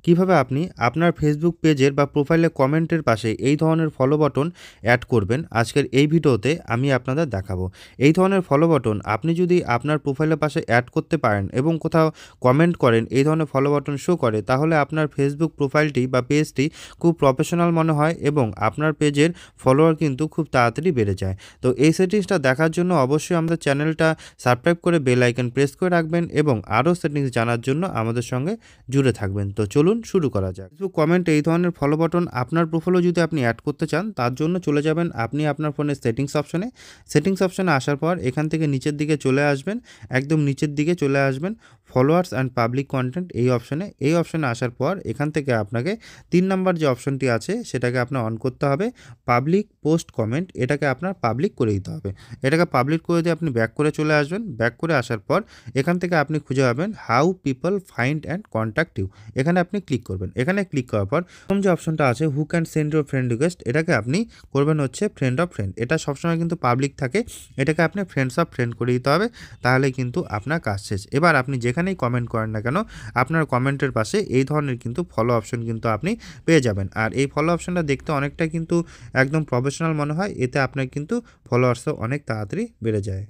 কিভাবে আপনি আপনার ফেসবুক পেজের বা প্রোফাইলে কমেন্টের পাশে এই ধরনের ফলো বাটন অ্যাড করবেন আজকের এই ভিডিওতে আমি আপনাদের দেখাবো। এই ধরনের ফলো বাটন আপনি যদি আপনার প্রোফাইলের পাশে অ্যাড করতে পারেন এবং কোথাও কমেন্ট করেন, এই ধরনের ফলো বাটন শো করে, তাহলে আপনার ফেসবুক প্রোফাইলটি বা পেজটি খুব প্রফেশনাল মনে হয় এবং আপনার পেজের ফলোয়ার কিন্তু খুব তাড়াতাড়ি বেড়ে যায়। তো এই সেটিংসটা দেখার জন্য অবশ্যই আমাদের চ্যানেলটা সাবস্ক্রাইব করে বেল আইকন প্রেস করে রাখবেন এবং আরও সেটিংস জানার জন্য আমাদের সঙ্গে জুড়ে থাকবেন। তো চলুন শুরু করা যাক। ফেসবুক কমেন্টে এই ধরনের ফলো বাটন আপনার প্রোফাইলও যদি আপনি অ্যাড করতে চান, তার জন্য চলে যাবেন আপনি আপনার ফোনের সেটিংস অপশনে আসার পর এখান থেকে নিচের দিকে চলে আসবেন, একদম নিচের দিকে চলে আসবেন ফলোয়ার্স অ্যান্ড পাবলিক কন্টেন্ট এই অপশনে আসার পর এখান থেকে আপনাকে ৩ নাম্বার যে অপশনটি আছে সেটাকে আপনার অন করতে হবে। পাবলিক পোস্ট কমেন্ট, এটাকে আপনার পাবলিক করে দিতে হবে। এটাকে পাবলিক করে দিয়ে আপনি ব্যাক করে চলে আসবেন। ব্যাক করে আসার পর এখান থেকে আপনি খুঁজে পাবেন how people find and contact you, এখানে আপনি ক্লিক করবেন। এখানে ক্লিক করার পর প্রথম যে অপশনটা আছে who can send your friend request, এটাকে আপনি করবেন হচ্ছে ফ্রেন্ড অফ ফ্রেন্ড। এটা সবসময় কিন্তু পাবলিক থাকে, এটাকে আপনি ফ্রেন্ডস অফ ফ্রেন্ড করে দিতে হবে, তাহলে কিন্তু আপনার কাজ শেষ। এবার আপনি যেখানেই কমেন্ট করেন না কেন, আপনার কমেন্টের পাশে এই ধরনের কিন্তু ফলো অপশন কিন্তু আপনি পেয়ে যাবেন। আর এই ফলো অপশনটা দেখতে অনেকটা কিন্তু একদম প্রফেশনাল মনে হয়, এতে আপনার কিন্তু ফলোয়ার্সও অনেক তাড়াতাড়ি বেড়ে যায়।